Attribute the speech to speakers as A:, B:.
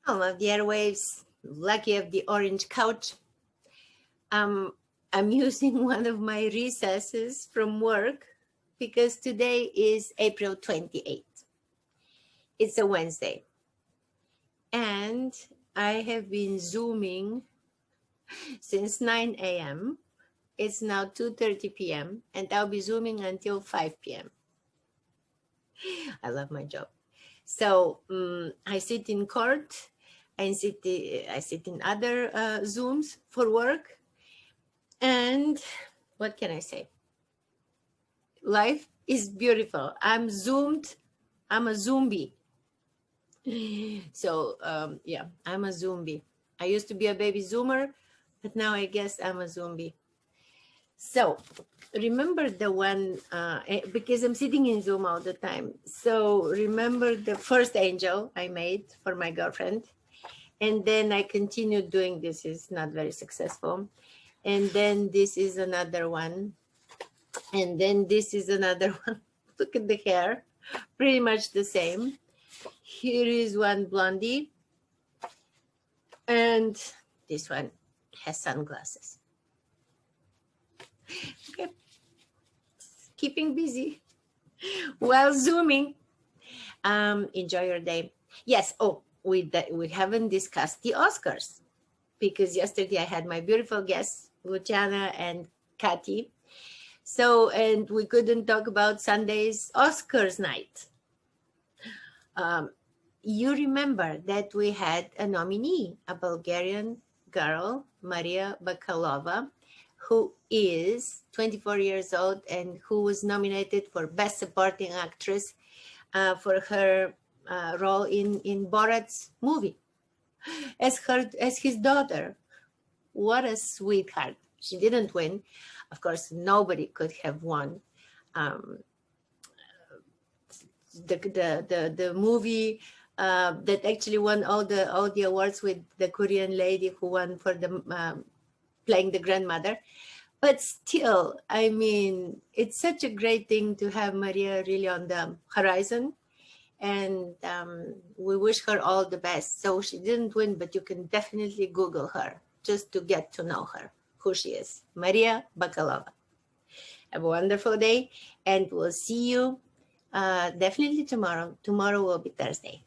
A: Alma of the Airwaves, lucky of the orange couch. I'm using one of my recesses from work because today is April 28th. It's a Wednesday. And I have been Zooming since 9 a.m. It's now 2:30 p.m. and I'll be Zooming until 5 p.m. I love my job. So I sit in court. I sit in other Zooms for work. And what can I say? Life is beautiful. I'm Zoomed. I'm a zombie. So yeah, I'm a zombie. I used to be a baby Zoomer, but now I guess I'm a zombie. So remember the one, because I'm sitting in Zoom all the time. So remember the first angel I made for my girlfriend. And then I continued doing this. It's not very successful. And then this is another one. And then this is another one. Look at the hair, pretty much the same. Here is one blondie. And this one has sunglasses. Okay. Keeping busy while Zooming. Enjoy your day. Yes. Oh, we haven't discussed the Oscars because yesterday I had my beautiful guests, Luciana and Kathy. So, and we couldn't talk about Sunday's Oscars night. You remember that we had a nominee, a Bulgarian girl, Maria Bakalova, who is 24 years old and who was nominated for Best Supporting Actress for her role in Borat's movie as his daughter. What a sweetheart. She didn't win. Of course, nobody could have won. The movie that actually won all the awards with the Korean lady who won for the playing the grandmother. But still, I mean, it's such a great thing to have Maria really on the horizon. And we wish her all the best. So she didn't win, but you can definitely Google her just to get to know her, who she is. Maria Bakalova. Have a wonderful day, and we'll see you definitely tomorrow. Tomorrow will be Thursday.